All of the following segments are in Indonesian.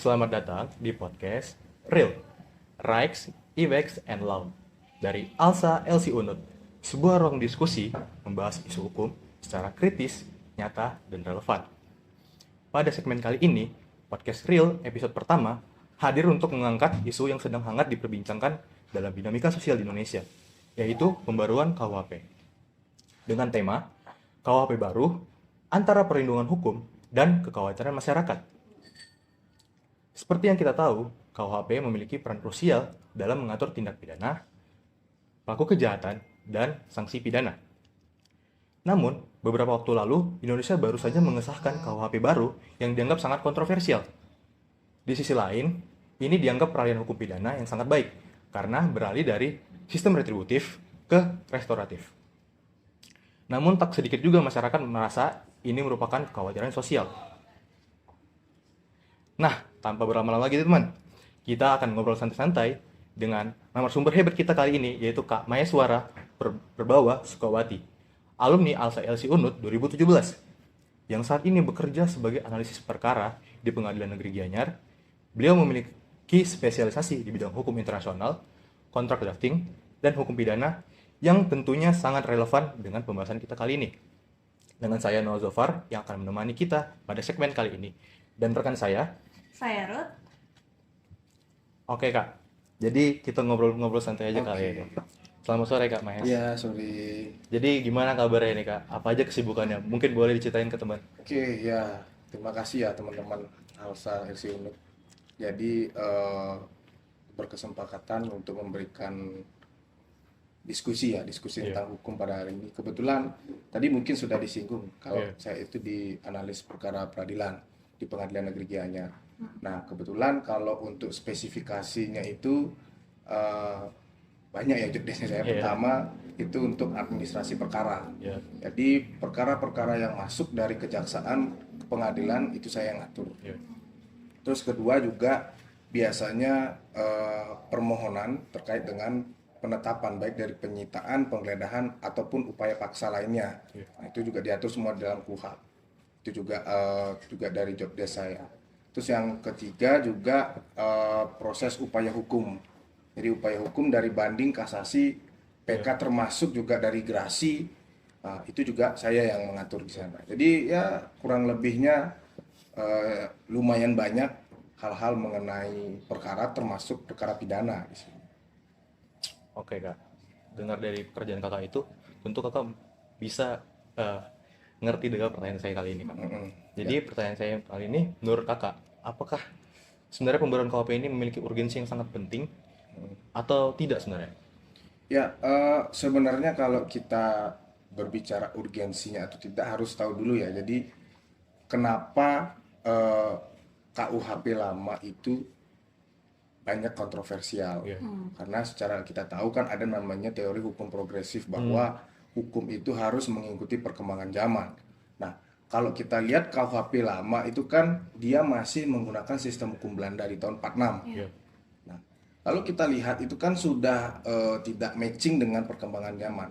Selamat datang di podcast Real, Rights, Iwex, and Law dari ALSA LC Unut, sebuah ruang diskusi membahas isu hukum secara kritis, nyata, dan relevan. Pada segmen kali ini, podcast Real episode pertama hadir untuk mengangkat isu yang sedang hangat diperbincangkan dalam dinamika sosial di Indonesia, yaitu pembaruan KUHP. Dengan tema KUHP baru antara perlindungan hukum dan kekhawatiran masyarakat. Seperti yang kita tahu, KUHP memiliki peran krusial dalam mengatur tindak pidana, pelaku kejahatan, dan sanksi pidana. Namun, beberapa waktu lalu, Indonesia baru saja mengesahkan KUHP baru yang dianggap sangat kontroversial. Di sisi lain, ini dianggap peralihan hukum pidana yang sangat baik, karena beralih dari sistem retributif ke restoratif. Namun, tak sedikit juga masyarakat merasa ini merupakan kekhawatiran sosial. Nah, tanpa berlama-lama lagi teman, kita akan ngobrol santai-santai dengan narasumber hebat kita kali ini, yaitu Kak Mayaswara Perbawa Sukawati, alumni ALSA LC Unut 2017, yang saat ini bekerja sebagai analisis perkara di Pengadilan Negeri Gianyar. Beliau memiliki spesialisasi di bidang hukum internasional, kontrak drafting, dan hukum pidana yang tentunya sangat relevan dengan pembahasan kita kali ini. Dengan saya Noah Zofar yang akan menemani kita pada segmen kali ini. Dan rekan saya Ruth. Oke Kak, jadi kita ngobrol-ngobrol santai aja kali ini. Selamat sore Kak Mahes. Iya, sorry. Jadi gimana kabarnya nih Kak? Apa aja kesibukannya? Mungkin boleh diceritain ke teman. Oke, ya. Terima kasih ya teman-teman ALSA LC Unut. Jadi berkesempatan untuk memberikan diskusi tentang hukum pada hari ini. Kebetulan tadi mungkin sudah disinggung kalau saya itu di analis perkara peradilan di Pengadilan Negeri Gianyar. Nah, kebetulan kalau untuk spesifikasinya itu banyak ya jobdesknya saya. Pertama itu untuk administrasi perkara. Jadi perkara-perkara yang masuk dari kejaksaan ke pengadilan itu saya yang ngatur. Terus kedua juga biasanya permohonan terkait dengan penetapan baik dari penyitaan, penggeledahan ataupun upaya paksa lainnya. Nah, itu juga diatur semua dalam KUHP. Itu juga dari jobdesk saya. Terus yang ketiga juga proses upaya hukum. Jadi upaya hukum dari banding, kasasi, PK termasuk juga dari gerasi. Nah, itu juga saya yang mengatur di sana. Jadi ya kurang lebihnya lumayan banyak hal-hal mengenai perkara termasuk perkara pidana di sini. Oke Kak, dengar dari pekerjaan Kakak itu, tentu Kakak bisa ngerti dengan pertanyaan saya kali ini Kak. Jadi pertanyaan saya kali ini, menurut Kakak, apakah sebenarnya pembaruan KUHP ini memiliki urgensi yang sangat penting atau tidak sebenarnya? Ya, sebenarnya kalau kita berbicara urgensinya atau tidak harus tahu dulu ya. Jadi kenapa KUHP lama itu banyak kontroversial? Karena secara kita tahu kan ada namanya teori hukum progresif bahwa hukum itu harus mengikuti perkembangan zaman. Nah, kalau kita lihat KUHP lama itu kan dia masih menggunakan sistem hukum Belanda di tahun 46. Nah, kalau kita lihat itu kan sudah tidak matching dengan perkembangan zaman.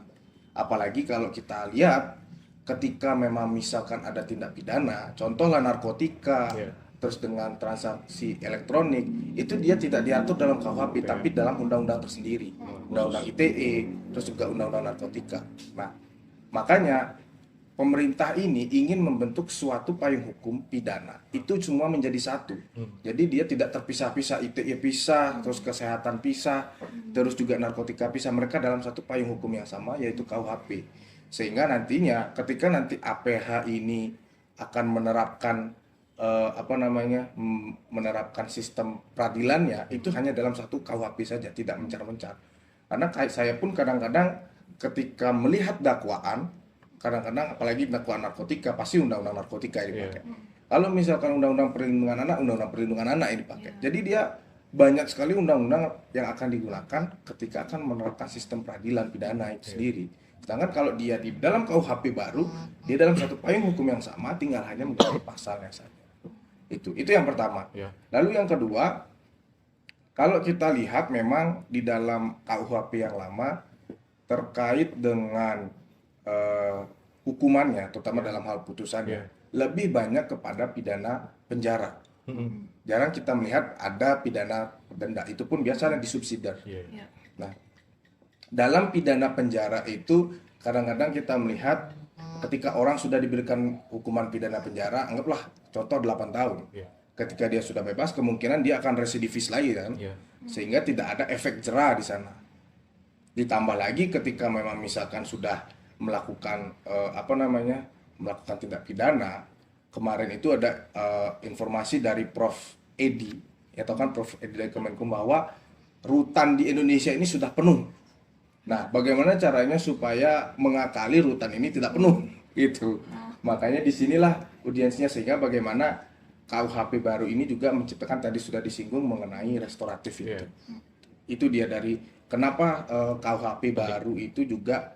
Apalagi kalau kita lihat ketika memang misalkan ada tindak pidana, contohlah narkotika, terus dengan transaksi elektronik, itu dia tidak diatur dalam KUHP, tapi dalam undang-undang tersendiri, undang-undang ITE, terus juga undang-undang narkotika. Nah, makanya pemerintah ini ingin membentuk suatu payung hukum pidana, itu semua menjadi satu. Jadi dia tidak terpisah-pisah, ITE pisah, terus kesehatan pisah, terus juga narkotika pisah, mereka dalam satu payung hukum yang sama, yaitu KUHP. Sehingga nantinya ketika nanti APH ini akan menerapkan menerapkan sistem peradilannya itu hanya dalam satu KUHP saja, tidak mencar-mencar. Karena saya pun kadang-kadang ketika melihat dakwaan, kadang-kadang apalagi dakwaan narkotika pasti undang-undang narkotika ini dipakai. Kalau misalkan undang-undang perlindungan anak ini dipakai. Jadi dia banyak sekali undang-undang yang akan digunakan ketika akan menerapkan sistem peradilan pidana itu sendiri. Sedangkan kalau dia di dalam KUHP baru, dia dalam satu payung hukum yang sama, tinggal hanya mengganti pasalnya saja. Itu yang pertama. Lalu yang kedua, kalau kita lihat memang di dalam KUHP yang lama terkait dengan hukumannya, terutama dalam hal putusannya, lebih banyak kepada pidana penjara. Jarang kita melihat ada pidana denda, itu pun biasanya disubsidiar. Iya. Ya. Nah, dalam pidana penjara itu kadang-kadang kita melihat ketika orang sudah diberikan hukuman pidana penjara, anggaplah contoh 8 tahun. Iya. Ketika dia sudah bebas, kemungkinan dia akan residivis lagi kan. Iya. Sehingga tidak ada efek jera di sana. Ditambah lagi ketika memang misalkan sudah melakukan melakukan tindak pidana. Kemarin itu ada informasi dari Prof. Edi, atau kan Prof. Edi dari Kemenkum, bahwa rutan di Indonesia ini sudah penuh. Nah, bagaimana caranya supaya mengakali rutan ini tidak penuh gitu. Makanya disinilah audiensnya, sehingga bagaimana KUHP baru ini juga menciptakan, tadi sudah disinggung mengenai restoratif itu. Iya. Itu dia dari kenapa KUHP baru itu juga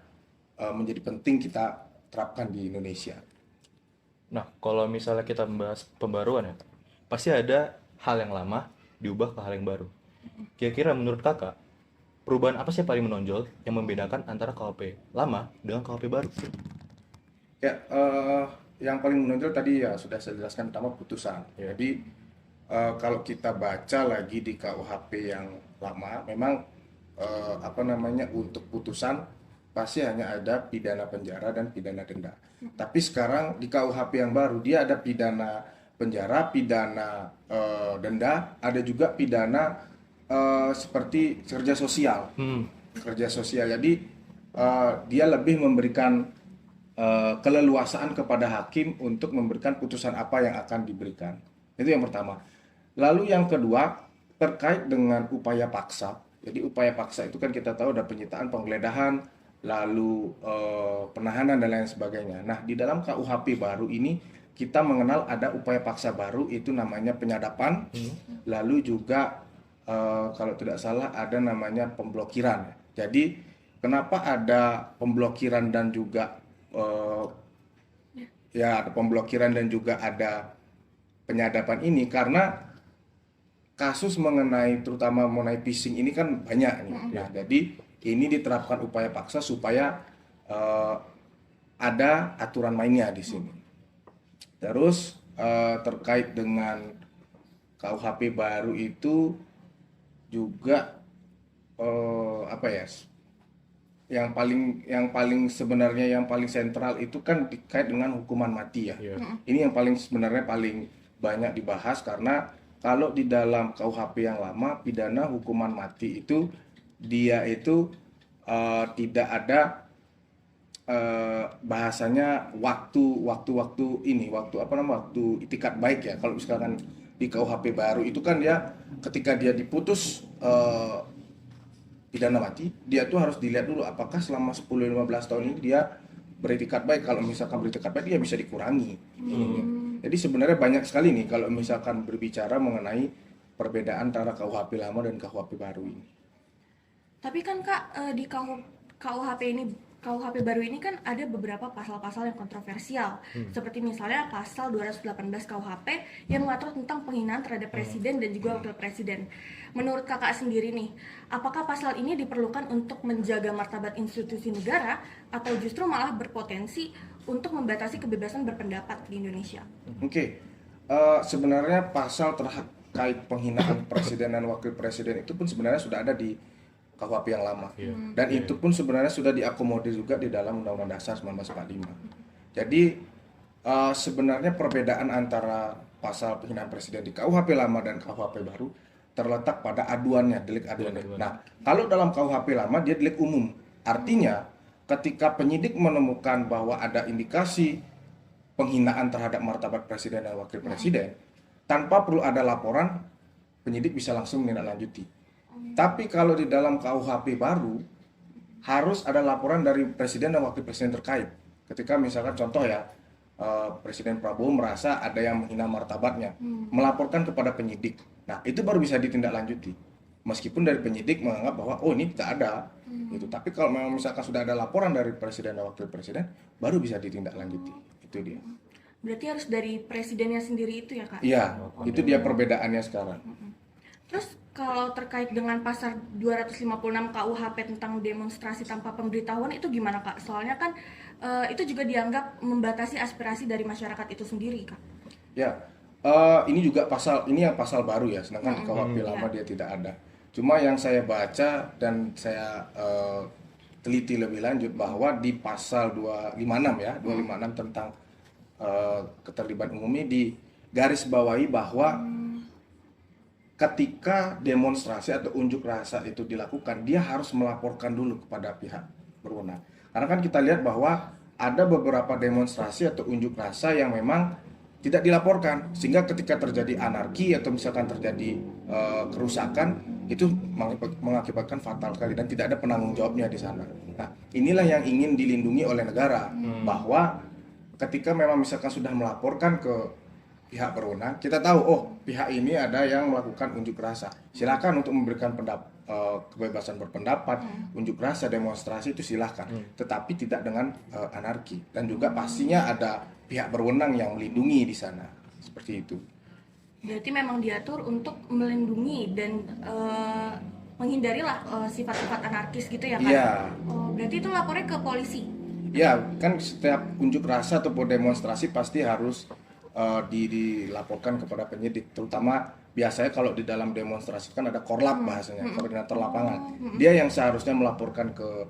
menjadi penting kita terapkan di Indonesia. Nah, kalau misalnya kita membahas pembaruan ya, pasti ada hal yang lama diubah ke hal yang baru. Kira-kira menurut kakak, perubahan apa sih yang paling menonjol yang membedakan antara KUHP lama dengan KUHP baru? Ya, yang paling menonjol tadi ya sudah saya jelaskan, pertama putusan. Ya. Jadi kalau kita baca lagi di KUHP yang lama, memang untuk putusan pasti hanya ada pidana penjara dan pidana denda. Tapi sekarang di KUHP yang baru dia ada pidana penjara, pidana denda, ada juga pidana seperti kerja sosial. Kerja sosial. Jadi dia lebih memberikan keleluasaan kepada hakim untuk memberikan putusan apa yang akan diberikan. Itu yang pertama. Lalu yang kedua terkait dengan upaya paksa. Jadi upaya paksa itu kan kita tahu ada penyitaan, penggeledahan, lalu penahanan dan lain sebagainya. Nah, di dalam KUHP baru ini kita mengenal ada upaya paksa baru, itu namanya penyadapan. Lalu juga kalau tidak salah ada namanya pemblokiran. Jadi kenapa ada pemblokiran dan juga ada pemblokiran dan juga ada penyadapan ini, karena kasus terutama mengenai phishing ini kan banyak nih. Nah, jadi ini diterapkan upaya paksa supaya ada aturan mainnya di sini. Terus terkait dengan KUHP baru itu juga yang paling sebenarnya yang paling sentral itu kan terkait dengan hukuman mati ya. Iya. Ini yang sebenarnya paling banyak dibahas, karena kalau di dalam KUHP yang lama pidana hukuman mati itu dia itu tidak ada bahasanya waktu itikat baik ya. Kalau misalkan di KUHP baru itu kan dia ketika dia diputus pidana mati, dia tuh harus dilihat dulu apakah selama 10-15 tahun ini dia beritikat baik. Kalau misalkan beritikat baik, dia bisa dikurangi. Jadi sebenarnya banyak sekali nih kalau misalkan berbicara mengenai perbedaan antara KUHP lama dan KUHP baru ini. Tapi kan Kak, di KUHP baru ini kan ada beberapa pasal-pasal yang kontroversial. Seperti misalnya pasal 218 KUHP yang mengatur tentang penghinaan terhadap presiden dan juga wakil presiden. Menurut Kakak sendiri nih, apakah pasal ini diperlukan untuk menjaga martabat institusi negara atau justru malah berpotensi untuk membatasi kebebasan berpendapat di Indonesia? Oke. Sebenarnya pasal terkait penghinaan presiden dan wakil presiden itu pun sebenarnya sudah ada di KUHP yang lama. Dan itu pun sebenarnya sudah diakomodir juga di dalam Undang-Undang Dasar 1945. Jadi sebenarnya perbedaan antara pasal penghinaan presiden di KUHP lama dan KUHP baru terletak pada aduannya, delik aduannya. Nah, kalau dalam KUHP lama dia delik umum. Artinya ketika penyidik menemukan bahwa ada indikasi penghinaan terhadap martabat presiden dan wakil presiden, tanpa perlu ada laporan, penyidik bisa langsung menindaklanjuti. Tapi kalau di dalam KUHP baru harus ada laporan dari presiden dan wakil presiden terkait. Ketika misalkan contoh ya, Presiden Prabowo merasa ada yang menghina martabatnya, melaporkan kepada penyidik. Nah, itu baru bisa ditindaklanjuti. Meskipun dari penyidik menganggap bahwa ini tidak ada, gitu. Tapi kalau memang misalkan sudah ada laporan dari presiden dan wakil presiden, baru bisa ditindaklanjuti. Itu dia. Berarti harus dari presidennya sendiri itu ya Kak? Iya, itu dia perbedaannya sekarang. Terus kalau terkait dengan pasal 256 KUHP tentang demonstrasi tanpa pemberitahuan itu gimana Kak? Soalnya kan itu juga dianggap membatasi aspirasi dari masyarakat itu sendiri Kak. Ya, Ini juga ini yang pasal baru ya, sedangkan di KUHP lama dia tidak ada. Cuma yang saya baca dan saya teliti lebih lanjut bahwa di pasal 256 ya, 256 tentang keterlibatan umum ini di garis bawahi bahwa ketika demonstrasi atau unjuk rasa itu dilakukan, dia harus melaporkan dulu kepada pihak berwenang. Karena kan kita lihat bahwa ada beberapa demonstrasi atau unjuk rasa yang memang tidak dilaporkan, sehingga ketika terjadi anarki atau misalkan terjadi kerusakan itu mengakibatkan fatal sekali dan tidak ada penanggung jawabnya di sana. Nah, inilah yang ingin dilindungi oleh negara, bahwa ketika memang misalkan sudah melaporkan ke pihak berwenang, kita tahu oh pihak ini ada yang melakukan unjuk rasa. Silakan untuk memberikan kebebasan berpendapat, unjuk rasa, demonstrasi itu silakan, tetapi tidak dengan anarki, dan juga pastinya ada pihak berwenang yang melindungi di sana, seperti itu. Berarti memang diatur untuk melindungi dan menghindarilah sifat-sifat anarkis gitu ya kan? Iya. Oh, berarti itu lapornya ke polisi? Ya, kan setiap unjuk rasa ataupun demonstrasi pasti harus dilaporkan kepada penyidik, terutama biasanya kalau di dalam demonstrasi kan ada korlap bahasanya, koordinator lapangan. Dia yang seharusnya melaporkan ke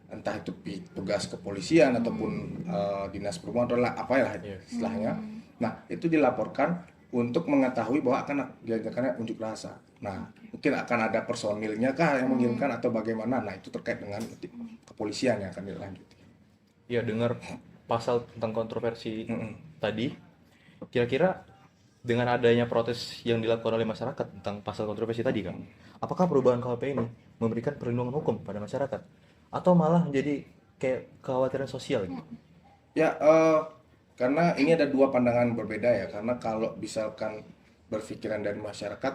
entah itu tugas kepolisian ataupun dinas perhubungan atau apa ya istilahnya. Nah, itu dilaporkan untuk mengetahui bahwa akan diadakannya unjuk rasa. Nah, mungkin akan ada personilnya kah yang mengirimkan atau bagaimana. Nah, itu terkait dengan kepolisian yang akan dilanjuti. Ya, dengar pasal tentang kontroversi tadi, kira-kira dengan adanya protes yang dilakukan oleh masyarakat tentang pasal kontroversi tadi kan, apakah perubahan KUHP ini memberikan perlindungan hukum pada masyarakat atau malah menjadi kayak kekhawatiran sosial gitu? Ya, karena ini ada dua pandangan berbeda ya. Karena kalau misalkan berpikiran dari masyarakat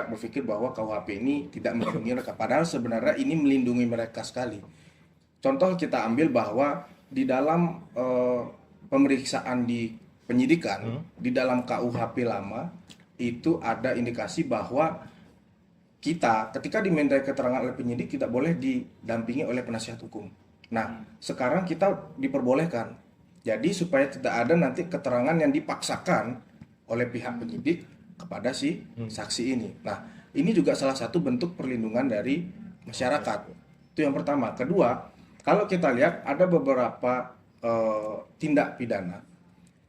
berpikir bahwa KUHP ini tidak melindungi mereka, padahal sebenarnya ini melindungi mereka sekali. Contoh kita ambil bahwa di dalam pemeriksaan di penyidikan, di dalam KUHP lama itu ada indikasi bahwa kita ketika dimintai keterangan oleh penyidik tidak boleh didampingi oleh penasihat hukum. Nah, sekarang kita diperbolehkan. Jadi supaya tidak ada nanti keterangan yang dipaksakan oleh pihak penyidik kepada si saksi ini. Nah, ini juga salah satu bentuk perlindungan dari masyarakat. Itu yang pertama. Kedua, kalau kita lihat ada beberapa tindak pidana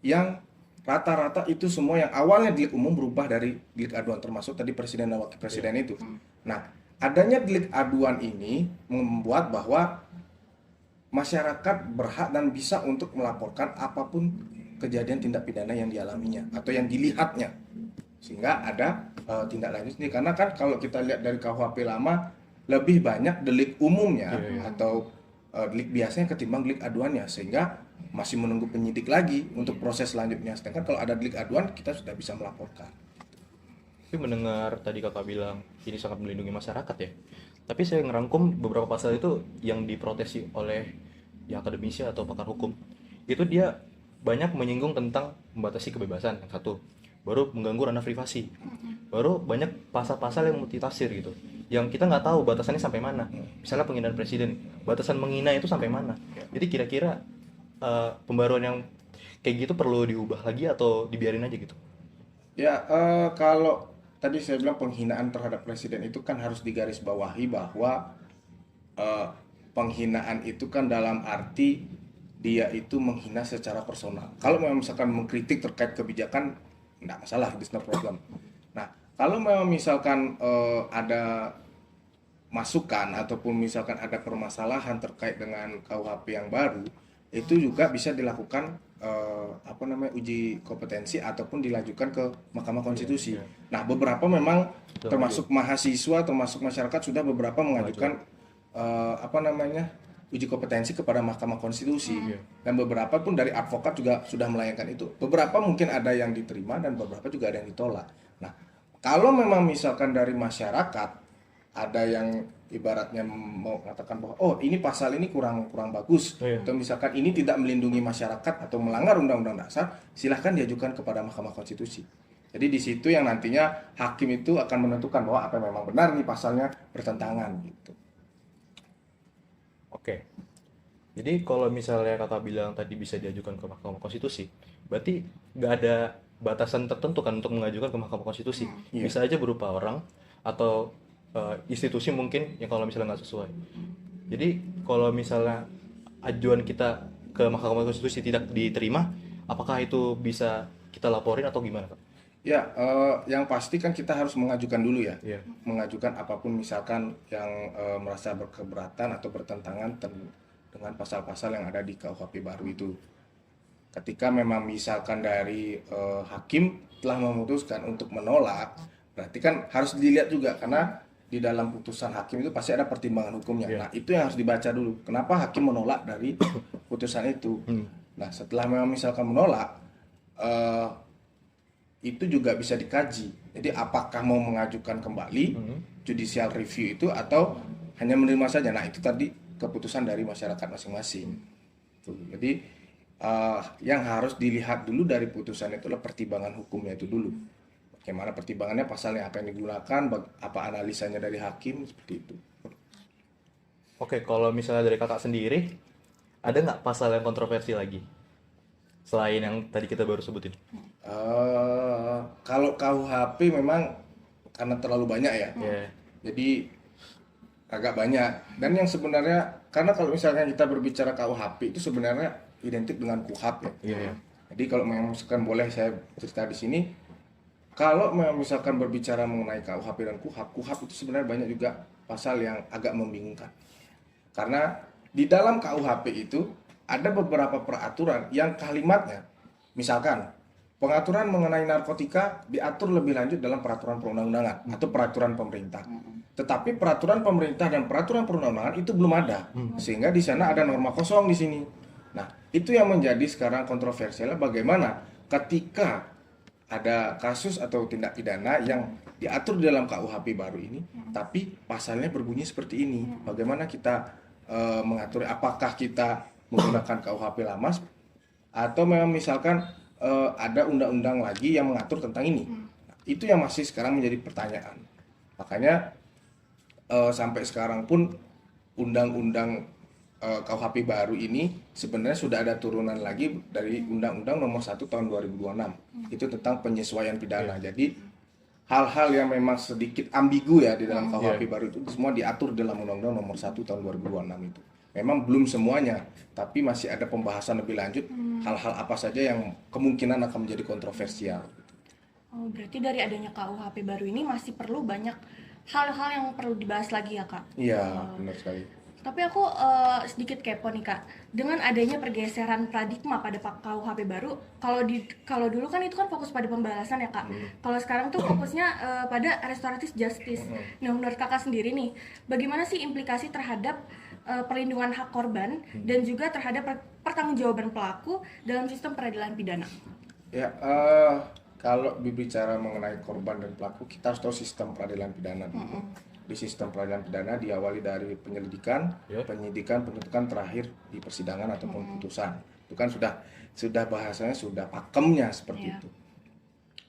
yang rata-rata itu semua yang awalnya delik umum berubah dari delik aduan, termasuk tadi presiden dan wakil presiden itu. Nah, adanya delik aduan ini membuat bahwa masyarakat berhak dan bisa untuk melaporkan apapun kejadian tindak pidana yang dialaminya atau yang dilihatnya, sehingga ada tindak lanjut ini. Karena kan kalau kita lihat dari KUHP lama lebih banyak delik umumnya atau delik biasanya ketimbang delik aduannya, sehingga masih menunggu penyidik lagi untuk proses selanjutnya. Sedangkan kalau ada delik aduan kita sudah bisa melaporkan. Tapi mendengar tadi kakak bilang ini sangat melindungi masyarakat ya. Tapi saya ngerangkum beberapa pasal itu yang diprotesi oleh ya akademisi atau pakar hukum. Itu dia banyak menyinggung tentang membatasi kebebasan yang satu. Baru mengganggu ranah privasi. Baru banyak pasal-pasal yang multitafsir gitu. Yang kita nggak tahu batasannya sampai mana. Misalnya penghinaan presiden, batasan menghina itu sampai mana. Jadi kira-kira pembaruan yang kayak gitu perlu diubah lagi atau dibiarin aja gitu? Ya, kalau tadi saya bilang penghinaan terhadap presiden itu kan harus digarisbawahi bahwa penghinaan itu kan dalam arti dia itu menghina secara personal. Kalau memang misalkan mengkritik terkait kebijakan, enggak masalah, it's no problem. Nah, kalau memang misalkan ada masukan ataupun misalkan ada permasalahan terkait dengan KUHP yang baru, itu juga bisa dilakukan uji kompetensi ataupun dilanjutkan ke Mahkamah Konstitusi. Nah, beberapa memang termasuk mahasiswa, termasuk masyarakat sudah beberapa mengajukan uji kompetensi kepada Mahkamah Konstitusi. Dan beberapa pun dari advokat juga sudah melayangkan itu. Beberapa mungkin ada yang diterima dan beberapa juga ada yang ditolak. Nah, kalau memang misalkan dari masyarakat ada yang ibaratnya mau mengatakan bahwa oh ini pasal ini kurang bagus, atau misalkan ini tidak melindungi masyarakat atau melanggar undang-undang dasar, silahkan diajukan kepada Mahkamah Konstitusi. Jadi di situ yang nantinya hakim itu akan menentukan bahwa apa memang benar nih pasalnya bertentangan gitu. Oke. Jadi kalau misalnya kakak bilang tadi bisa diajukan ke Mahkamah Konstitusi, berarti nggak ada batasan tertentu kan untuk mengajukan ke Mahkamah Konstitusi. Iya. Bisa aja berupa orang atau institusi mungkin yang kalau misalnya nggak sesuai. Jadi kalau misalnya ajuan kita ke Mahkamah Konstitusi tidak diterima, apakah itu bisa kita laporin atau gimana, Pak? Ya, yang pasti kan kita harus mengajukan dulu ya. Iya. Mengajukan apapun misalkan yang merasa berkeberatan atau bertentangan dengan pasal-pasal yang ada di KUHP baru itu. Ketika memang misalkan dari hakim telah memutuskan untuk menolak, berarti kan harus dilihat juga karena di dalam putusan hakim itu pasti ada pertimbangan hukumnya. Iya. Nah, itu yang harus dibaca dulu. Kenapa hakim menolak dari putusan itu? Nah, setelah memang misalkan menolak, itu juga bisa dikaji. Jadi apakah mau mengajukan kembali judicial review itu atau hanya menerima saja. Nah, itu tadi keputusan dari masyarakat masing-masing. Tuh. Jadi yang harus dilihat dulu dari putusan itu adalah pertimbangan hukumnya itu dulu. Bagaimana pertimbangannya, pasalnya apa yang digunakan, apa analisanya dari hakim, seperti itu. Oke, kalau misalnya dari kakak sendiri, ada nggak pasal yang kontroversi lagi? Selain yang tadi kita baru sebutin. Kalau KUHP memang karena terlalu banyak ya, Iya. jadi agak banyak. Dan yang sebenarnya, karena kalau misalkan kita berbicara KUHP itu sebenarnya identik dengan KUHAP ya. Iya, iya. Jadi kalau memang misalkan boleh saya cerita di sini, kalau memang misalkan berbicara mengenai KUHP dan KUHAP itu sebenarnya banyak juga pasal yang agak membingungkan. Karena di dalam KUHP itu ada beberapa peraturan yang kalimatnya, misalkan pengaturan mengenai narkotika diatur lebih lanjut dalam peraturan perundang-undangan atau peraturan pemerintah. Tetapi peraturan pemerintah dan peraturan perundang-undangan itu belum ada, sehingga di sana ada norma kosong di sini. Nah, itu yang menjadi sekarang kontroversialnya bagaimana ketika ada kasus atau tindak pidana yang diatur di dalam KUHP baru ini, tapi pasalnya berbunyi seperti ini. Bagaimana kita mengatur? Apakah kita menggunakan KUHP lama atau memang misalkan ada undang-undang lagi yang mengatur tentang ini? Nah, itu yang masih sekarang menjadi pertanyaan. Makanya sampai sekarang pun undang-undang KUHP baru ini sebenarnya sudah ada turunan lagi dari Undang-Undang Nomor 1 Tahun 2026. Itu tentang penyesuaian pidana. Jadi hal-hal yang memang sedikit ambigu ya di dalam KUHP baru itu semua diatur dalam Undang-Undang Nomor 1 Tahun 2026 itu. Memang belum semuanya, tapi masih ada pembahasan lebih lanjut hal-hal apa saja yang kemungkinan akan menjadi kontroversial. Oh, berarti dari adanya KUHP baru ini masih perlu banyak hal-hal yang perlu dibahas lagi ya, Kak? Iya, benar sekali. Tapi aku sedikit kepo nih, Kak. Dengan adanya pergeseran paradigma pada KUHP baru, kalau dulu kan itu kan fokus pada pembalasan ya, Kak. Kalau sekarang tuh fokusnya pada restoratif justice. Nah, menurut Kakak sendiri nih, bagaimana sih implikasi terhadap perlindungan hak korban dan juga terhadap pertanggungjawaban pelaku dalam sistem peradilan pidana? Ya, kalau berbicara mengenai korban dan pelaku, kita harus tahu sistem peradilan pidana dulu. Di sistem peradilan pidana diawali dari penyelidikan, penyidikan, penuntutan, terakhir di persidangan ataupun putusan. Itu kan sudah bahasanya sudah pakemnya seperti itu.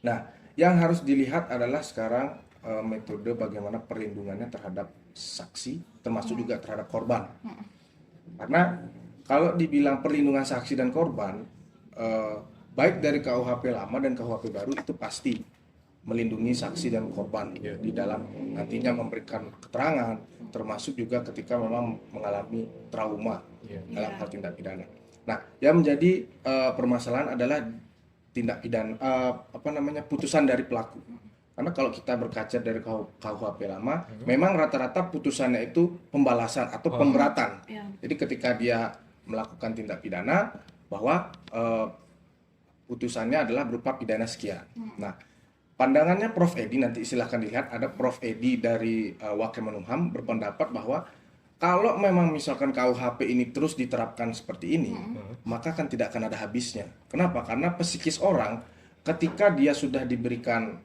Nah, yang harus dilihat adalah sekarang metode bagaimana perlindungannya terhadap saksi, termasuk juga terhadap korban. Karena kalau dibilang perlindungan saksi dan korban, baik dari KUHP lama dan KUHP baru itu pasti melindungi saksi dan korban di dalam nantinya memberikan keterangan, termasuk juga ketika memang mengalami trauma dalam hal tindak pidana. Nah, yang menjadi permasalahan adalah tindak pidana putusan dari pelaku. Karena kalau kita berkaca dari KUHP lama, memang rata-rata putusannya itu pembalasan atau pemberatan. Jadi ketika dia melakukan tindak pidana, bahwa putusannya adalah berupa pidana sekian. Nah, pandangannya Prof. Edi, nanti silahkan dilihat, ada Prof. Edi dari Wakil Menkumham berpendapat bahwa kalau memang misalkan KUHP ini terus diterapkan seperti ini, maka kan tidak akan ada habisnya. Kenapa? Karena psikis orang ketika dia sudah diberikan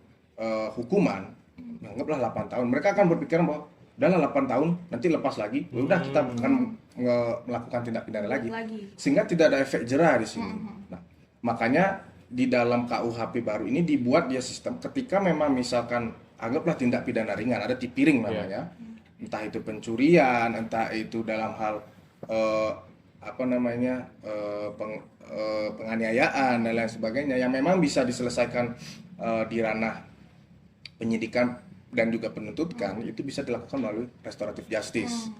hukuman, anggaplah 8 tahun, mereka akan berpikiran bahwa udahlah 8 tahun, nanti lepas lagi, udah kita akan melakukan tindak pidana lagi. Sehingga tidak ada efek jerah di sini. Nah, makanya di dalam KUHP baru ini dibuat dia sistem ketika memang misalkan anggaplah tindak pidana ringan, ada tipiring namanya, entah itu pencurian, entah itu dalam hal penganiayaan dan lain sebagainya yang memang bisa diselesaikan di ranah penyidikan dan juga penuntutan, itu bisa dilakukan melalui restoratif justice.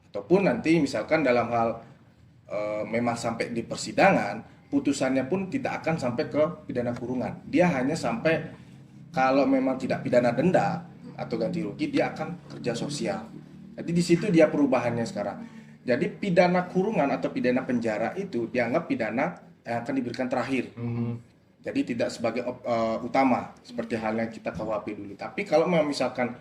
Ataupun nanti misalkan dalam hal memang sampai di persidangan, putusannya pun tidak akan sampai ke pidana kurungan. Dia hanya sampai kalau memang tidak pidana denda atau ganti rugi, dia akan kerja sosial. Jadi di situ dia perubahannya sekarang. Jadi pidana kurungan atau pidana penjara itu dianggap pidana yang akan diberikan terakhir. Jadi tidak sebagai utama seperti halnya kita KUHP dulu. Tapi kalau memang misalkan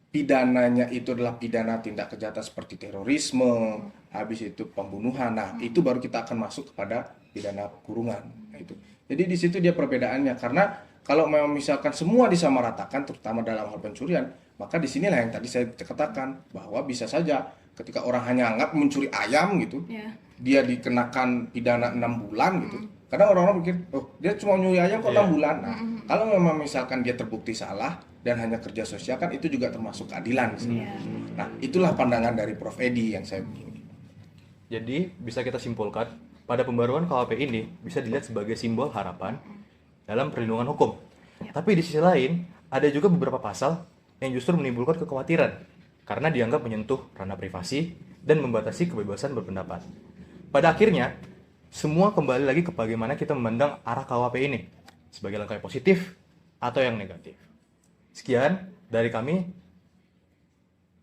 pidananya itu adalah pidana tindak kejahatan seperti terorisme, habis itu pembunuhan, nah itu baru kita akan masuk kepada pidana kurungan. Nah, itu. Jadi di situ dia perbedaannya, karena kalau memang misalkan semua disamaratakan, terutama dalam hal pencurian, maka di sinilah yang tadi saya katakan bahwa bisa saja ketika orang hanya anggap mencuri ayam gitu, dia dikenakan pidana 6 bulan gitu. Kadang orang-orang pikir, oh dia cuma nyuri ayam kok 6 bulan. Nah, kalau memang misalkan dia terbukti salah dan hanya kerja sosial, kan itu juga termasuk keadilan. Nah, itulah pandangan dari Prof. Edi yang saya begini. Jadi bisa kita simpulkan, pada pembaruan KUHP ini bisa dilihat sebagai simbol harapan dalam perlindungan hukum. Tapi di sisi lain, ada juga beberapa pasal yang justru menimbulkan kekhawatiran karena dianggap menyentuh ranah privasi dan membatasi kebebasan berpendapat. Pada akhirnya, semua kembali lagi ke bagaimana kita memandang arah KUHP ini sebagai langkah yang positif atau yang negatif. Sekian dari kami.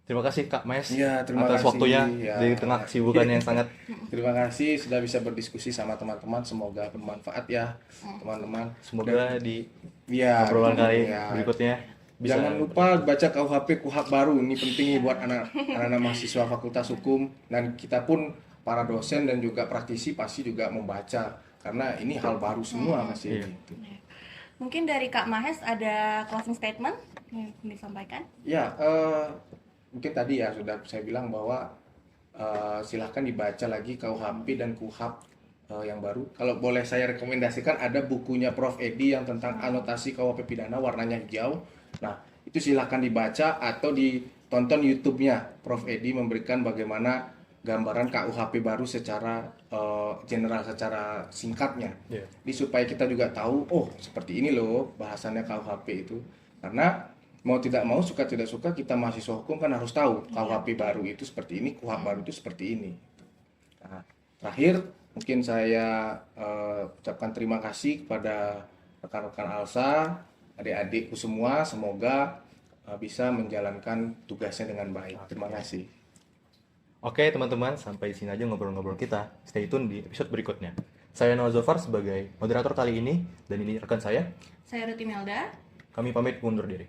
Terima kasih Kak Mes Terima atas kasih. waktunya di tengah kesibukan yang sangat. Terima kasih sudah bisa berdiskusi sama teman-teman. Semoga bermanfaat ya teman-teman. Semoga di Ya, obrolan kali ya. berikutnya bisa. Jangan lupa baca KUHP baru, ini penting nih buat anak-anak mahasiswa Fakultas Hukum, dan kita pun para dosen dan juga praktisi pasti juga membaca karena ini hal baru semua masih. Iya. Gitu. Mungkin dari Kak Mahes ada closing statement yang disampaikan? Ya, mungkin tadi ya sudah saya bilang bahwa silahkan dibaca lagi KUHP dan KUHAP yang baru. Kalau boleh saya rekomendasikan ada bukunya Prof. Edi yang tentang anotasi KUHP pidana warnanya hijau. Nah, itu silahkan dibaca atau ditonton YouTube-nya. Prof. Edi memberikan bagaimana gambaran KUHP baru secara general, secara singkatnya. Jadi supaya kita juga tahu, oh seperti ini loh bahasannya KUHP itu. Karena mau tidak mau, suka tidak suka, kita mahasiswa hukum kan harus tahu KUHP baru itu seperti ini, KUHP baru itu seperti ini. Nah, terakhir mungkin saya ucapkan terima kasih kepada rekan-rekan ALSA, adik-adikku semua, semoga bisa menjalankan tugasnya dengan baik. Terima kasih. Oke teman-teman, sampai di sini aja ngobrol-ngobrol kita. Stay tune di episode berikutnya. Saya Noah Zofar sebagai moderator kali ini, dan ini rekan saya. Saya Ruti Melda. Kami pamit undur diri.